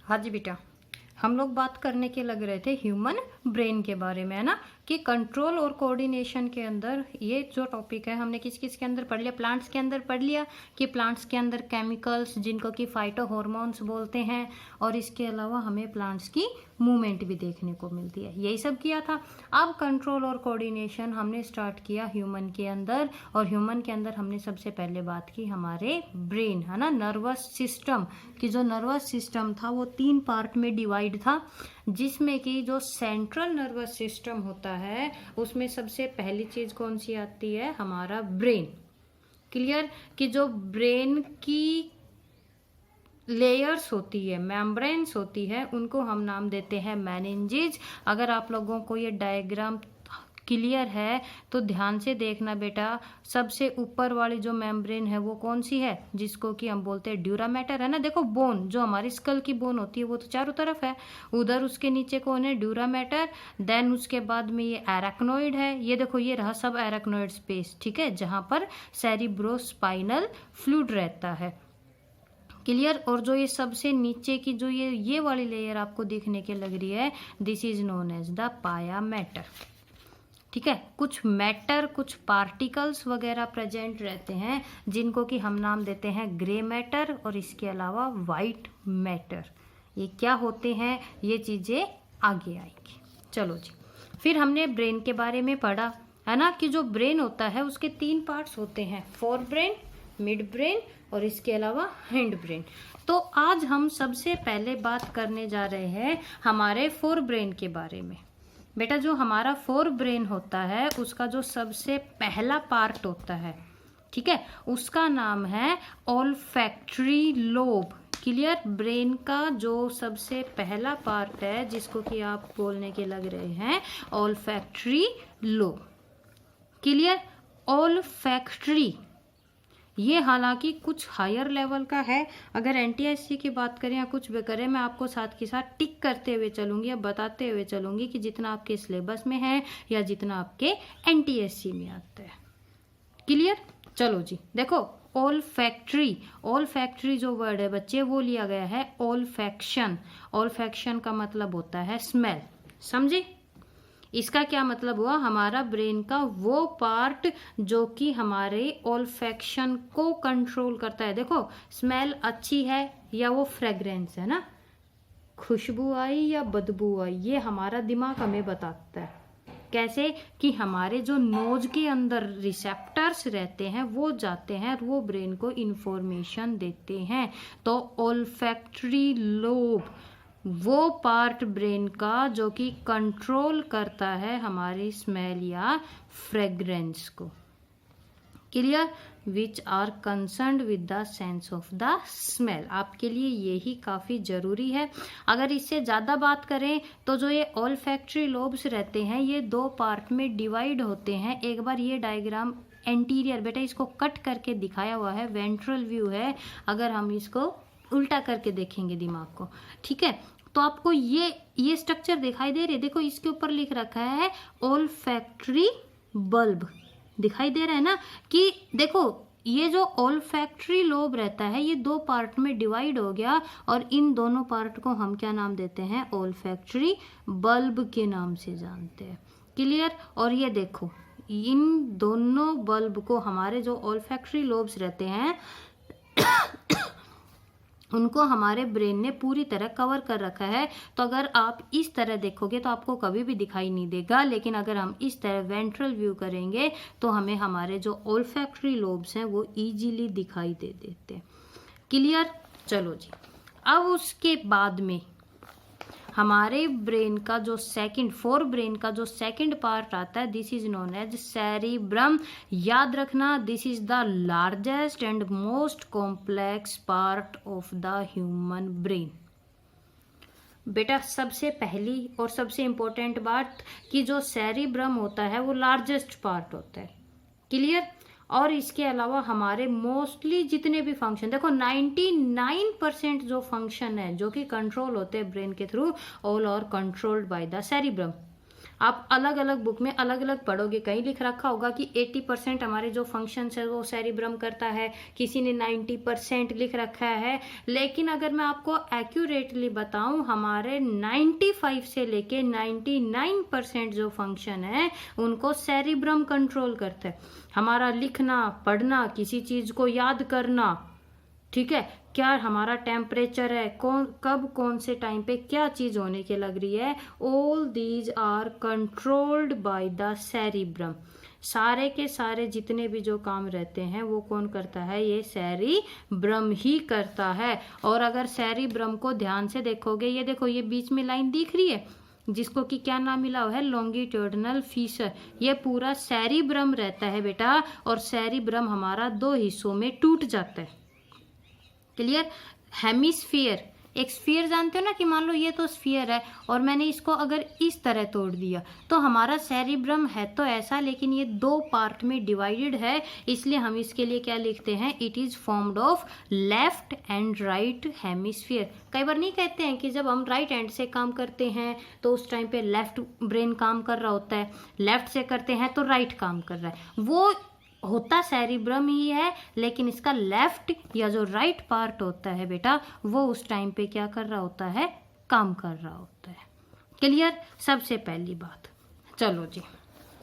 हाँ जी बेटा, हम लोग बात करने के लग रहे थे ह्यूमन ब्रेन के बारे में, है ना, कि कंट्रोल और कोऑर्डिनेशन के अंदर ये जो टॉपिक है हमने किस किस के अंदर पढ़ लिया। प्लांट्स के अंदर पढ़ लिया कि प्लांट्स के अंदर केमिकल्स जिनको कि फाइटो हॉर्मोन्स बोलते हैं, और इसके अलावा हमें प्लांट्स की मूवमेंट भी देखने को मिलती है, यही सब किया था। अब कंट्रोल और कोऑर्डिनेशन हमने स्टार्ट किया ह्यूमन के अंदर, और ह्यूमन के अंदर हमने सबसे पहले बात की हमारे ब्रेन, है ना, नर्वस सिस्टम कि जो नर्वस सिस्टम था वो 3 पार्ट में डिवाइड था, जिसमें कि जो सेंट्रल नर्वस सिस्टम होता है उसमें सबसे पहली चीज कौन सी आती है, हमारा ब्रेन। क्लियर, कि जो ब्रेन की लेयर्स होती है, मेम्ब्रेन्स होती है, उनको हम नाम देते हैं मेनिंजेस। अगर आप लोगों को ये डायग्राम क्लियर है तो ध्यान से देखना बेटा। सबसे ऊपर वाली जो मेम्ब्रेन है वो कौन सी है, जिसको कि हम बोलते हैं ड्यूरा मैटर, है ना। देखो बोन, जो हमारी स्कल की बोन होती है वो तो चारों तरफ है, उधर उसके नीचे कौन है, ड्यूरा मैटर। देन उसके बाद में ये एराक्नोइड है, ये देखो ये रहा सब एराक्नोइड स्पेस, ठीक है, जहां पर सेरिब्रोस्पाइनल फ्लूइड रहता है। क्लियर। और जो ये सबसे नीचे की जो ये वाली लेयर आपको देखने के लग रही है, this is known as the pia mater, ठीक है। कुछ मैटर, कुछ पार्टिकल्स वगैरह प्रेजेंट रहते हैं जिनको कि हम नाम देते हैं ग्रे मैटर, और इसके अलावा वाइट मैटर। ये क्या होते हैं, ये चीजें आगे आएंगी। चलो जी, फिर हमने ब्रेन के बारे में पढ़ा, है ना, कि जो ब्रेन होता है उसके 3 पार्ट्स होते हैं, फोर ब्रेन, मिड ब्रेन और इसके अलावा हैंड ब्रेन। तो आज हम सबसे पहले बात करने जा रहे हैं हमारे फोर ब्रेन के बारे में। बेटा जो हमारा फोर ब्रेन होता है उसका जो सबसे पहला पार्ट होता है, ठीक है, उसका नाम है ओल्फैक्टरी लोब। क्लियर। ब्रेन का जो सबसे पहला पार्ट है जिसको कि आप बोलने के लग रहे हैं ओल्फैक्टरी लोब। क्लियर। ओल्फैक्टरी ये हालांकि कुछ हायर लेवल का है। अगर एनटीएससी की बात करें या कुछ भी करें, मैं आपको साथ के साथ टिक करते हुए चलूंगी या बताते हुए चलूंगी कि जितना आपके सिलेबस में है या जितना आपके एनटीएससी में आता है। क्लियर। चलो जी, देखो ओल्फैक्टरी, ओल्फैक्टरी जो वर्ड है बच्चे वो लिया गया है ओल्फैक्शन। ओल्फैक्शन का मतलब होता है स्मेल, समझे। इसका क्या मतलब हुआ, हमारा ब्रेन का वो पार्ट जो कि हमारे ओल्फैक्शन को कंट्रोल करता है। देखो स्मेल अच्छी है या वो फ्रेग्रेंस है ना, खुशबू आई या बदबू आई, ये हमारा दिमाग हमें बताता है। कैसे कि हमारे जो नोज के अंदर रिसेप्टर्स रहते हैं वो जाते हैं और वो ब्रेन को इंफॉर्मेशन देते हैं। तो ओल्फैक्टरी लोब वो पार्ट ब्रेन का जो कि कंट्रोल करता है हमारी स्मेल या फ्रेग्रेंस को। Clear. Which are concerned with the sense of the smell. आपके लिए यही काफी जरूरी है। अगर इससे ज्यादा बात करें तो जो ये ओल्फैक्टरी लोब्स रहते हैं ये 2 पार्ट में डिवाइड होते हैं। एक बार ये डायग्राम एंटीरियर, बेटा इसको कट करके दिखाया हुआ है, वेंट्रल व्यू है। अगर हम इसको उल्टा करके देखेंगे दिमाग को, ठीक है, तो आपको ये स्ट्रक्चर दिखाई दे रही है। देखो इसके ऊपर लिख रखा है ओल्फैक्टरी बल्ब, दिखाई दे रहा है ना। कि देखो ये जो ओल्फैक्टरी लोब रहता है ये 2 पार्ट में डिवाइड हो गया, और इन दोनों पार्ट को हम क्या नाम देते हैं, ओल्फैक्टरी बल्ब के नाम से जानते हैं। क्लियर। और ये देखो इन दोनों बल्ब को, हमारे जो ओल्फैक्टरी लोब्स रहते हैं उनको हमारे ब्रेन ने पूरी तरह कवर कर रखा है। तो अगर आप इस तरह देखोगे तो आपको कभी भी दिखाई नहीं देगा, लेकिन अगर हम इस तरह वेंट्रल व्यू करेंगे तो हमें हमारे जो ओल्फैक्टरी लोब्स हैं वो इजीली दिखाई दे देते हैं। क्लियर। चलो जी, अब उसके बाद में हमारे ब्रेन का जो सेकंड, फोर ब्रेन का जो सेकंड पार्ट आता है, this is known as cerebrum. याद रखना, this is the largest and most complex part of the human brain. बेटा सबसे पहली और सबसे इंपॉर्टेंट बात कि जो सेरिब्रम होता है वो लार्जेस्ट पार्ट होता है। क्लियर। और इसके अलावा हमारे मोस्टली जितने भी फंक्शन, देखो 99% जो फंक्शन है जो कि कंट्रोल होते हैं ब्रेन के through, all are controlled by the cerebrum. आप अलग अलग बुक में अलग अलग पढ़ोगे, कहीं लिख रखा होगा कि 80% हमारे जो फंक्शंस है वो सेरिब्रम करता है, किसी ने 90% लिख रखा है। लेकिन अगर मैं आपको एक्यूरेटली बताऊं, हमारे 95 से लेके 99% जो फंक्शन है उनको सेरिब्रम कंट्रोल करता है। हमारा लिखना, पढ़ना, किसी चीज को याद करना, ठीक है, क्या हमारा टेम्परेचर है, कौन से टाइम पे क्या चीज होने के लग रही है, all these are controlled by the cerebrum. सारे के सारे जितने भी जो काम रहते हैं वो कौन करता है, ये सेरिब्रम ही करता है। और अगर सेरिब्रम को ध्यान से देखोगे, ये देखो ये बीच में लाइन दिख रही है जिसको कि क्या नाम मिला हुआ है, लॉन्गिट्यूडिनल फीचर, ये पूरा सेरिब्रम रहता है बेटा। और सेरिब्रम हमारा 2 हिस्सों में टूट जाता है। क्लियर। हेमिस्फीयर, एक स्फीयर जानते हो ना, कि मान लो ये तो स्फीयर है और मैंने इसको अगर इस तरह तोड़ दिया तो हमारा सेरिब्रम है तो ऐसा, लेकिन ये 2 पार्ट में डिवाइडेड है, इसलिए हम इसके लिए क्या लिखते हैं, it is formed of left and right hemisphere. कई बार नहीं कहते हैं कि जब हम राइट हैंड से काम करते हैं तो उस टाइम पे लेफ्ट ब्रेन काम कर रहा होता है, लेफ्ट से करते हैं तो राइट काम कर रहा है, वो होता सेरिब्रम ही है, लेकिन इसका लेफ्ट या जो राइट पार्ट होता है बेटा वो उस टाइम पे क्या कर रहा होता है, काम कर रहा होता है। क्लियर, सबसे पहली बात। चलो जी,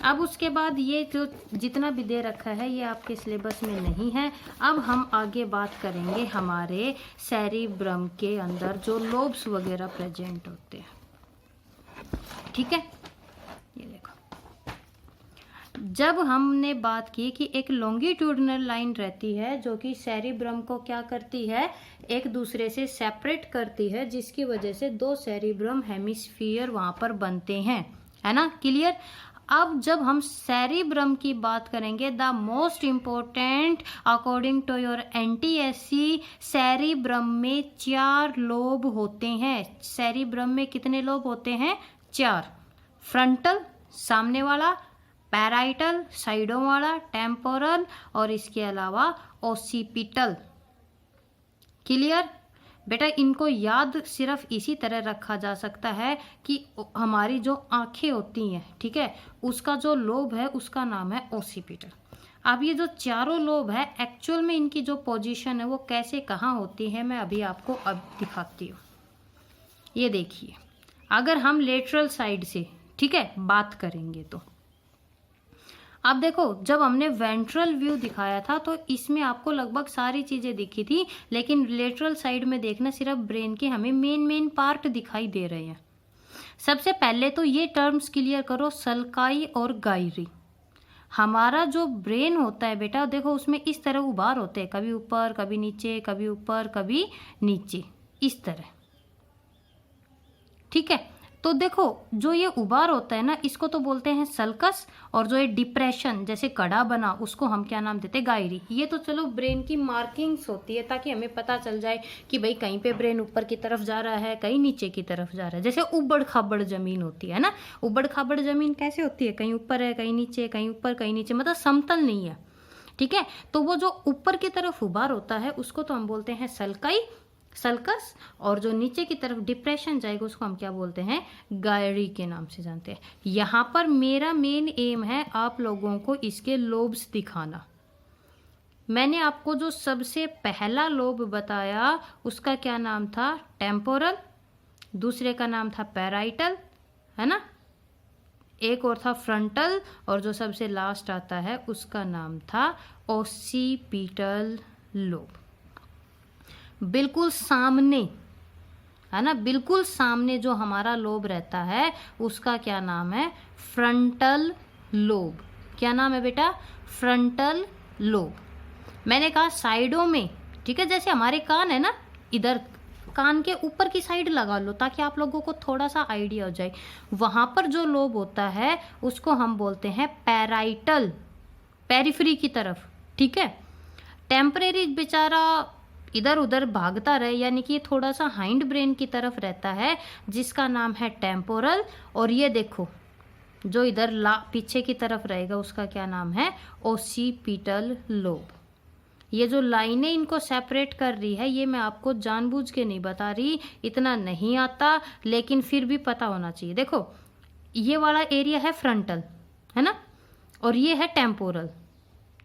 अब उसके बाद ये जो जितना भी दे रखा है ये आपके सिलेबस में नहीं है। अब हम आगे बात करेंगे हमारे सेरिब्रम के अंदर जो लोब्स वगैरह प्रेजेंट होते हैं। ठीक है, ये देखो, जब हमने बात की कि एक लॉन्गिट्यूडिनल लाइन रहती है जो कि सेरिब्रम को क्या करती है, एक दूसरे से सेपरेट करती है, जिसकी वजह से 2 सेरिब्रम हेमिस्फीयर वहां पर बनते हैं, है ना। क्लियर। अब जब हम सेरिब्रम की बात करेंगे, the most important according to your NTSC, cerebrum में 4 लोब होते हैं। सेरिब्रम में कितने लोब होते हैं, 4। फ्रंटल सामने वाला, पैराइटल साइडों वाला, टेम्पोरल और इसके अलावा ओसिपिटल। क्लियर बेटा, इनको याद सिर्फ इसी तरह रखा जा सकता है कि हमारी जो आंखें होती हैं, ठीक है, उसका जो लोब है उसका नाम है ओसिपिटल। अब ये जो चारों लोब है एक्चुअल में इनकी जो पोजीशन है वो कैसे कहाँ होती है मैं अभी आपको अब दिखाती हूँ। ये देखिए, अगर हम लेटरल साइड से, ठीक है, बात करेंगे तो अब देखो, जब हमने वेंट्रल व्यू दिखाया था तो इसमें आपको लगभग सारी चीजें दिखी थी, लेकिन लेटरल साइड में देखना सिर्फ ब्रेन के हमें मेन पार्ट दिखाई दे रहे हैं। सबसे पहले तो ये टर्म्स क्लियर करो, सल्काई और गायरी। हमारा जो ब्रेन होता है बेटा, देखो उसमें इस तरह उभार होते हैं, कभी ऊपर कभी नीचे, कभी ऊपर कभी नीचे, इस तरह। ठीक है, तो देखो जो ये उबार होता है ना, इसको तो बोलते हैं सल्कस, और जो ये डिप्रेशन जैसे कड़ा बना उसको हम क्या नाम देते हैं, गायरी। ये तो चलो ब्रेन की मार्किंग्स होती है ताकि हमें पता चल जाए कि भाई कहीं पे ब्रेन ऊपर की तरफ जा रहा है, कहीं नीचे की तरफ जा रहा है। जैसे उबड़ खाबड़ जमीन होती है ना, उबड़ खाबड़ जमीन कैसे होती है, कहीं ऊपर है कहीं नीचे, कहीं ऊपर कहीं नीचे, मतलब समतल नहीं है। ठीक है, तो वो जो ऊपर की तरफ उबार होता है उसको तो हम बोलते हैं सल्काई, सल्कस, और जो नीचे की तरफ डिप्रेशन जाएगा उसको हम क्या बोलते हैं, गायरी के नाम से जानते हैं। यहाँ पर मेरा मेन एम है आप लोगों को इसके लोब्स दिखाना। मैंने आपको जो सबसे पहला लोब बताया उसका क्या नाम था, टेम्पोरल, दूसरे का नाम था पैराइटल, है ना, एक और था फ्रंटल, और जो सबसे लास्ट आता है उसका नाम था ओसिपिटल लोब। बिल्कुल सामने, है ना, बिल्कुल सामने जो हमारा लोब रहता है उसका क्या नाम है, फ्रंटल लोब। क्या नाम है बेटा, फ्रंटल लोब। मैंने कहा साइडों में, ठीक है, जैसे हमारे कान है ना, इधर कान के ऊपर की साइड लगा लो ताकि आप लोगों को थोड़ा सा आइडिया हो जाए। वहां पर जो लोब होता है उसको हम बोलते हैं पैराइटल, पेरिफेरी की तरफ। ठीक है, टेम्परेरी बेचारा इधर उधर भागता रहे, यानी कि थोड़ा सा हाइंड ब्रेन की तरफ रहता है जिसका नाम है टेम्पोरल। और ये देखो जो इधर पीछे की तरफ रहेगा उसका क्या नाम है, ओसिपिटल लोब। ये जो लाइनें इनको सेपरेट कर रही है ये मैं आपको जानबूझ के नहीं बता रही, इतना नहीं आता लेकिन फिर भी पता होना चाहिए। देखो ये वाला एरिया है फ्रंटल, है ना, और ये है टेम्पोरल।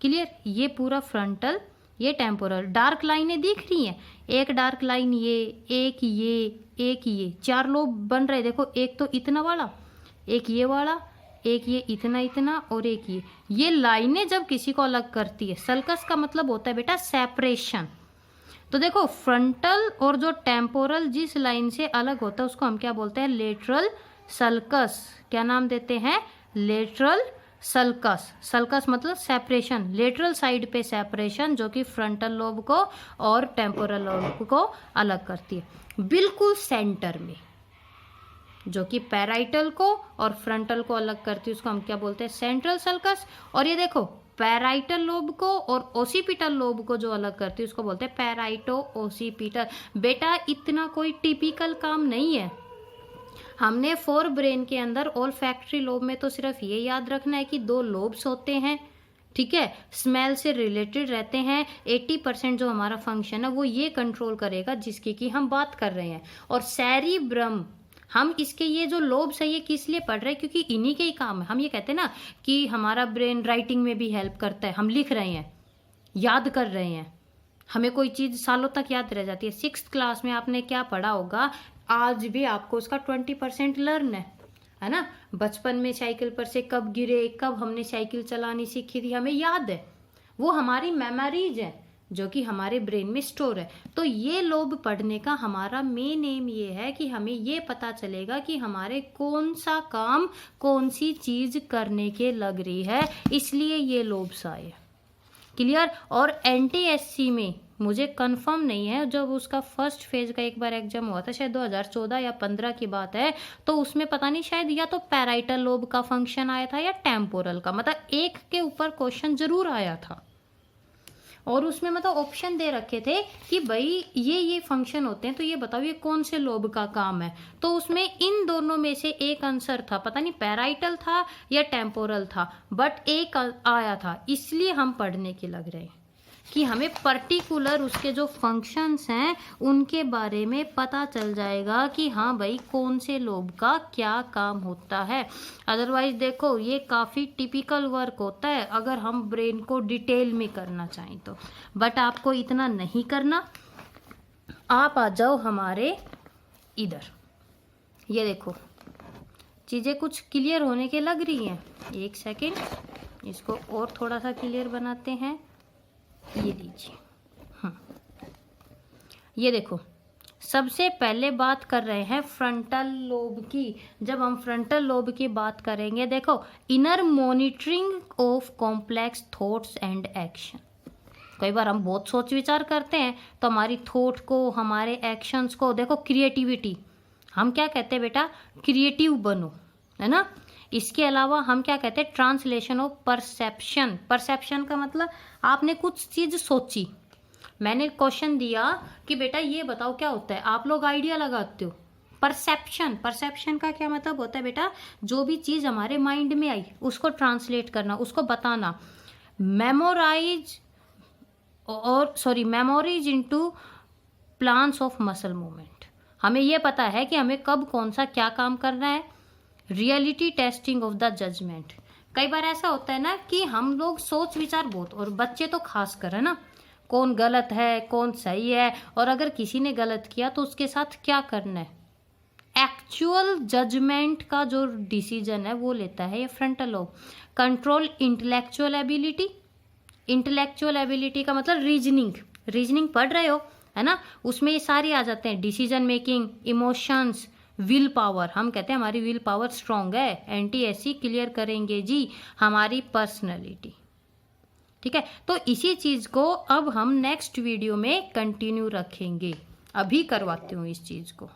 क्लियर, ये पूरा फ्रंटल, ये टेम्पोरल। डार्क लाइनें दिख रही हैं, एक डार्क लाइन ये, एक ये, एक ये, 4 लोब बन रहे। देखो, एक तो इतना वाला, एक ये वाला, एक ये इतना इतना, और एक ये लाइनें जब किसी को अलग करती है, सल्कस का मतलब होता है बेटा सेपरेशन। तो देखो, फ्रंटल और जो टेम्पोरल जिस लाइन से अलग होता है उसको हम क्या बोलते हैं? Lateral sulcus. क्या नाम देते हैं? Lateral sulcus. सल्कस मतलब सेपरेशन, लेटरल साइड पे सेपरेशन, जो कि फ्रंटल लोब को और टेम्पोरल लोब को अलग करती है। बिल्कुल सेंटर में, जो कि पैराइटल को और फ्रंटल को अलग करती है, उसको हम क्या बोलते हैं? Central sulcus. और ये देखो, पैराइटल लोब को और ओसिपिटल लोब को जो अलग करती है उसको बोलते हैं पैराइटो ओसिपिटल। बेटा, इतना कोई टिपिकल काम नहीं है। हमने फोर ब्रेन के अंदर ओल्फैक्टरी लोब में तो सिर्फ ये याद रखना है कि 2 लोब्स होते हैं, ठीक है, स्मेल से रिलेटेड रहते हैं। 80% जो हमारा फंक्शन है वो ये कंट्रोल करेगा जिसकी कि हम बात कर रहे हैं। और सेरिब्रम, हम इसके ये जो लोब्स है ये किस लिए पढ़ रहे हैं? क्योंकि इन्हीं के ही काम है। हम ये कहते हैं ना कि हमारा ब्रेन राइटिंग में भी हेल्प करता है, हम लिख रहे हैं, याद कर रहे हैं, हमें कोई चीज़ सालों तक याद रह जाती है। 6th क्लास में आपने क्या पढ़ा होगा, आज भी आपको उसका 20% लर्न है ना। बचपन में साइकिल पर से कब गिरे, कब हमने साइकिल चलानी सीखी थी, हमें याद है। वो हमारी मेमोरीज है जो कि हमारे ब्रेन में स्टोर है। तो ये लोब पढ़ने का हमारा मेन एम ये है कि हमें ये पता चलेगा कि हमारे कौन सा काम कौन सी चीज करने के लग रही है, इसलिए ये लोब्स आए। क्लियर। और NTSC में मुझे कंफर्म नहीं है, जब उसका फर्स्ट फेज का एक बार एग्जाम हुआ था, शायद 2014 या 15 की बात है, तो उसमें पता नहीं शायद या तो पैराइटल लोब का फंक्शन आया था या टेम्पोरल का, मतलब एक के ऊपर क्वेश्चन जरूर आया था। और उसमें मतलब ऑप्शन दे रखे थे कि भाई ये फंक्शन होते हैं, तो ये बताओ ये कौन से लोब का काम है। तो उसमें इन दोनों में से एक आंसर था, पता नहीं पैराइटल था या टेम्पोरल था, बट एक आया था। इसलिए हम पढ़ने के लग रहे हैं कि हमें पर्टिकुलर उसके जो फंक्शंस हैं उनके बारे में पता चल जाएगा कि हाँ भाई कौन से लोब का क्या काम होता है। अदरवाइज देखो, ये काफ़ी टिपिकल वर्क होता है अगर हम ब्रेन को डिटेल में करना चाहें तो, बट आपको इतना नहीं करना। आप आ जाओ हमारे इधर, ये देखो चीज़ें कुछ क्लियर होने के लग रही हैं। एक सेकेंड, इसको और थोड़ा सा क्लियर बनाते हैं। ये लीजिए, ये देखो, सबसे पहले बात कर रहे हैं फ्रंटल लोब की। जब हम फ्रंटल लोब की बात करेंगे, देखो, inner monitoring of complex thoughts and action. कई बार हम बहुत सोच विचार करते हैं तो हमारी थॉट को, हमारे एक्शंस को, देखो क्रिएटिविटी, हम क्या कहते हैं बेटा? क्रिएटिव बनो, है ना। इसके अलावा हम क्या कहते हैं? Translation of perception. परसेप्शन का मतलब आपने कुछ चीज सोची, मैंने क्वेश्चन दिया कि बेटा ये बताओ क्या होता है, आप लोग आइडिया लगाते हो। परसेप्शन, परसेप्शन का क्या मतलब होता है बेटा? जो भी चीज हमारे माइंड में आई उसको ट्रांसलेट करना, उसको बताना। Memorize memories into plans of muscle movement. हमें ये पता है कि हमें कब कौन सा क्या काम करना है। Reality testing of the judgment. कई बार ऐसा होता है ना कि हम लोग सोच विचार बहुत, और बच्चे तो खास कर, है ना, कौन गलत है कौन सही है, और अगर किसी ने गलत किया तो उसके साथ क्या करना है। एक्चुअल जजमेंट का जो डिसीजन है वो लेता है ये frontal lobe. Control intellectual ability. Intellectual ability का मतलब रीजनिंग, रीजनिंग पढ़ रहे हो, है ना, उसमें ये सारे आ जाते हैं। Decision making, emotions, will power. हम कहते हैं हमारी विल पावर स्ट्रांग है, NTSC क्लियर करेंगे जी। हमारी पर्सनैलिटी, ठीक है। तो इसी चीज को अब हम नेक्स्ट वीडियो में कंटिन्यू रखेंगे। अभी करवाती हूँ इस चीज को।